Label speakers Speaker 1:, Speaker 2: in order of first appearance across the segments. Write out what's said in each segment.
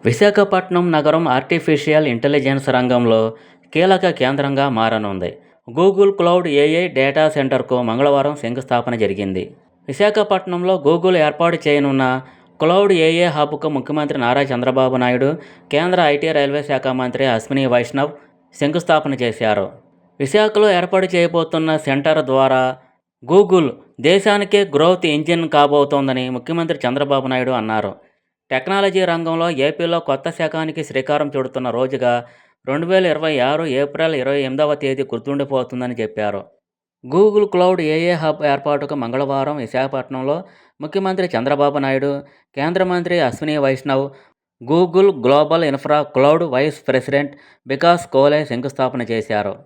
Speaker 1: విశాఖపట్నం నగరం artificial intelligence రంగంలో కీలక కేంద్రంగా మారనుంది. గూగుల్ క్లౌడ్ ఏఐ డేటా సెంటర్కు మంగళవారం శంకుస్థాపన జరిగింది. విశాఖపట్నంలో గూగుల్ ఏర్పాటు చేయనున్న క్లౌడ్ ఏఐ హబ్కు ముఖ్యమంత్రి నారా చంద్రబాబు నాయుడు, కేంద్ర ఐటీ రైల్వే శాఖ మంత్రి అశ్విని వైష్ణవ్ శంకుస్థాపన చేశారు. విశాఖలో ఏర్పాటు చేయబోతున్న సెంటర్ ద్వారా గూగుల్ దేశానికే గ్రోత్ ఇంజిన్ కాబోతోందని ముఖ్యమంత్రి చంద్రబాబు నాయుడు అన్నారు. టెక్నాలజీ రంగంలో ఏపీలో కొత్త శకానికి శ్రీకారం చుడుతున్న రోజుగా 2026 ఏప్రిల్ 28వ తేదీ గుర్తుండిపోతుందని చెప్పారు. గూగుల్ క్లౌడ్ ఏఐ హబ్ ఏర్పాటుకు మంగళవారం విశాఖపట్నంలో ముఖ్యమంత్రి చంద్రబాబు నాయుడు, కేంద్ర మంత్రి Ashwini Vaishnaw, Google global infra cloud vice president Vikas Kohli శంకుస్థాపన చేశారు.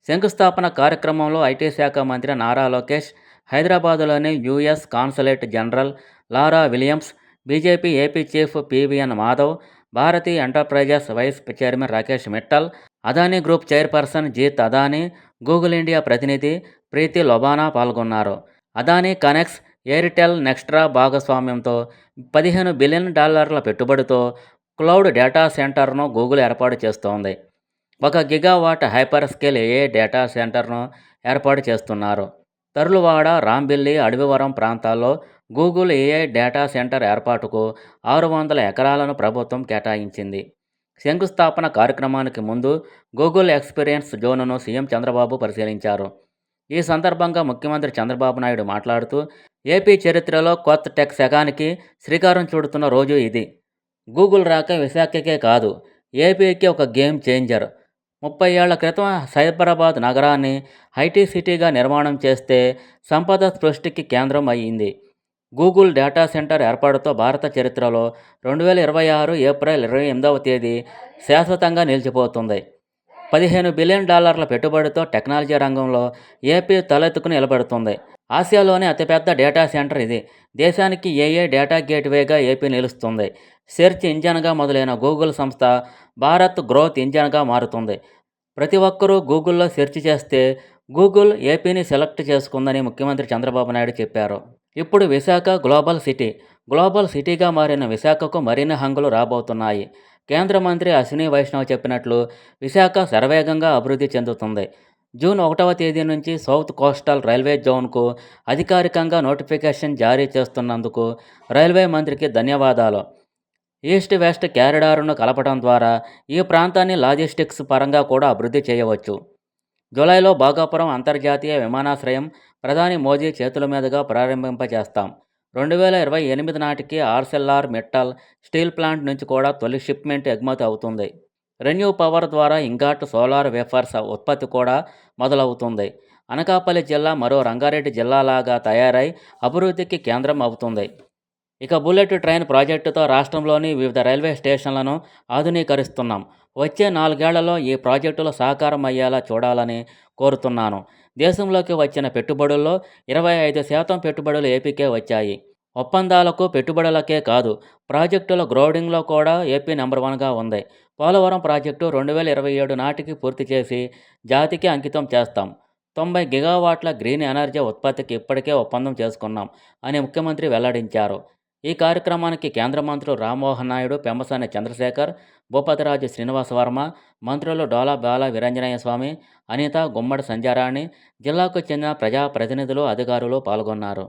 Speaker 1: శంకుస్థాపన కార్యక్రమంలో ఐటీ శాఖ మంత్రి నారా లోకేష్, హైదరాబాదులోని US consulate general Laura Williams, BJP AP chief PVN Madhav, Bharti enterprises vice chairman Rakesh Mittal, Adani group chairperson Jeet Adani, Google India ప్రతినిధి ప్రీతి లొబానా పాల్గొన్నారు. అదానీ కనెక్స్ ఎయిర్టెల్ నెక్స్ట్రా భాగస్వామ్యంతో $15 బిలియన్ పెట్టుబడితో క్లౌడ్ డేటా సెంటర్ను గూగుల్ ఏర్పాటు చేస్తోంది. 1 gigawatt hyper scale AI data సెంటర్ను ఏర్పాటు చేస్తున్నారు. తర్లువాడ, రాంబిల్లి, అడవివరం ప్రాంతాల్లో గూగుల్ ఏఐ డేటా సెంటర్ ఏర్పాటుకు 600 ఎకరాలను ప్రభుత్వం కేటాయించింది. శంకుస్థాపన కార్యక్రమానికి ముందు గూగుల్ ఎక్స్పీరియన్స్ జోన్ను సీఎం చంద్రబాబు పరిశీలించారు. ఈ సందర్భంగా ముఖ్యమంత్రి చంద్రబాబు నాయుడు మాట్లాడుతూ, ఏపీ చరిత్రలో కొత్త టెక్ శకానికి శ్రీకారం చుడుతున్న రోజు ఇది. గూగుల్ రాక విశాఖకే కాదు, ఏపీకి ఒక గేమ్ చేంజర్. 30 ఏళ్ల క్రితం సైబరాబాద్ నగరాన్ని ఐటీ సిటీగా నిర్మాణం చేస్తే సంపద సృష్టికి కేంద్రం అయ్యింది. గూగుల్ డేటా సెంటర్ ఏర్పాటుతో భారత చరిత్రలో 2026 ఏప్రిల్ 28వ తేదీ శాశ్వతంగా నిలిచిపోతుంది. $15 బిలియన్ పెట్టుబడితో టెక్నాలజీ రంగంలో ఏపీ తలెత్తుకుని నిలబడుతుంది. ఆసియాలోనే అతిపెద్ద డేటా సెంటర్ ఇది. దేశానికి ఏఐ డేటా గేట్వేగా ఏపీ నిలుస్తుంది. సెర్చ్ ఇంజన్గా మొదలైన గూగుల్ సంస్థ భారత్ గ్రోత్ ఇంజన్గా మారుతుంది. ప్రతి ఒక్కరూ గూగుల్లో సెర్చ్ చేస్తే గూగుల్ ఏపీని సెలెక్ట్ చేసుకుందని ముఖ్యమంత్రి చంద్రబాబు నాయుడు చెప్పారు. ఇప్పుడు విశాఖ గ్లోబల్ సిటీ. గ్లోబల్ సిటీగా మారిన విశాఖకు మరిన్ని హంగులు రాబోతున్నాయి. కేంద్ర మంత్రి అశ్విని వైష్ణవ్ చెప్పినట్లు విశాఖ శరవేగంగా అభివృద్ధి చెందుతుంది. జూన్ 1వ తేదీ నుంచి సౌత్ కోస్టల్ రైల్వే జోన్కు అధికారికంగా నోటిఫికేషన్ జారీ చేస్తున్నందుకు రైల్వే మంత్రికి ధన్యవాదాలు. ఈస్ట్ వెస్ట్ క్యారిడార్ను కలపడం ద్వారా ఈ ప్రాంతాన్ని లాజిస్టిక్స్ పరంగా కూడా అభివృద్ధి చేయవచ్చు. జూలైలో భోగాపురం అంతర్జాతీయ విమానాశ్రయం ప్రధాని మోదీ చేతుల మీదుగా ప్రారంభింపజేస్తాం. 2028 నాటికి ఆర్సెల్ఆర్ మిట్టల్ స్టీల్ ప్లాంట్ నుంచి కూడా తొలి షిప్మెంట్ ఎగుమతి అవుతుంది. రెన్యూ పవర్ ద్వారా ఇంగాట్ సోలార్ వేఫర్స్ ఉత్పత్తి కూడా మొదలవుతుంది. అనకాపల్లి జిల్లా మరో రంగారెడ్డి జిల్లాలాగా తయారై అభివృద్ధికి కేంద్రం అవుతుంది. ఇక బుల్లెట్ ట్రైన్ ప్రాజెక్టుతో రాష్ట్రంలోని వివిధ రైల్వే స్టేషన్లను ఆధునీకరిస్తున్నాం. వచ్చే 4 ఏళ్లలో ఈ ప్రాజెక్టులు సాకారం అయ్యేలా చూడాలని కోరుతున్నాను. దేశంలోకి వచ్చిన పెట్టుబడుల్లో 25% పెట్టుబడులు ఏపీకే వచ్చాయి. ఒప్పందాలకు, పెట్టుబడులకే కాదు, ప్రాజెక్టుల గ్రౌడింగ్లో కూడా ఏపీ నెంబర్ 1గా ఉంది. పోలవరం ప్రాజెక్టు 2027 నాటికి పూర్తి చేసి జాతికి అంకితం చేస్తాం. 90 గిగావాట్ల గ్రీన్ ఎనర్జీ ఉత్పత్తికి ఇప్పటికే ఒప్పందం చేసుకున్నాం అని ముఖ్యమంత్రి వెల్లడించారు. ఈ కార్యక్రమానికి కేంద్ర మంత్రులు రామ్మోహన్ నాయుడు, పెమ్మసాని చంద్రశేఖర్, భూపతిరాజు శ్రీనివాస వర్మ, మంత్రులు డోలా బాల వీరాంజనేయ స్వామి, అనిత, గుమ్మడి సంధ్యారాణి, జిల్లాకు చెందిన ప్రజాప్రతినిధులు, అధికారులు పాల్గొన్నారు.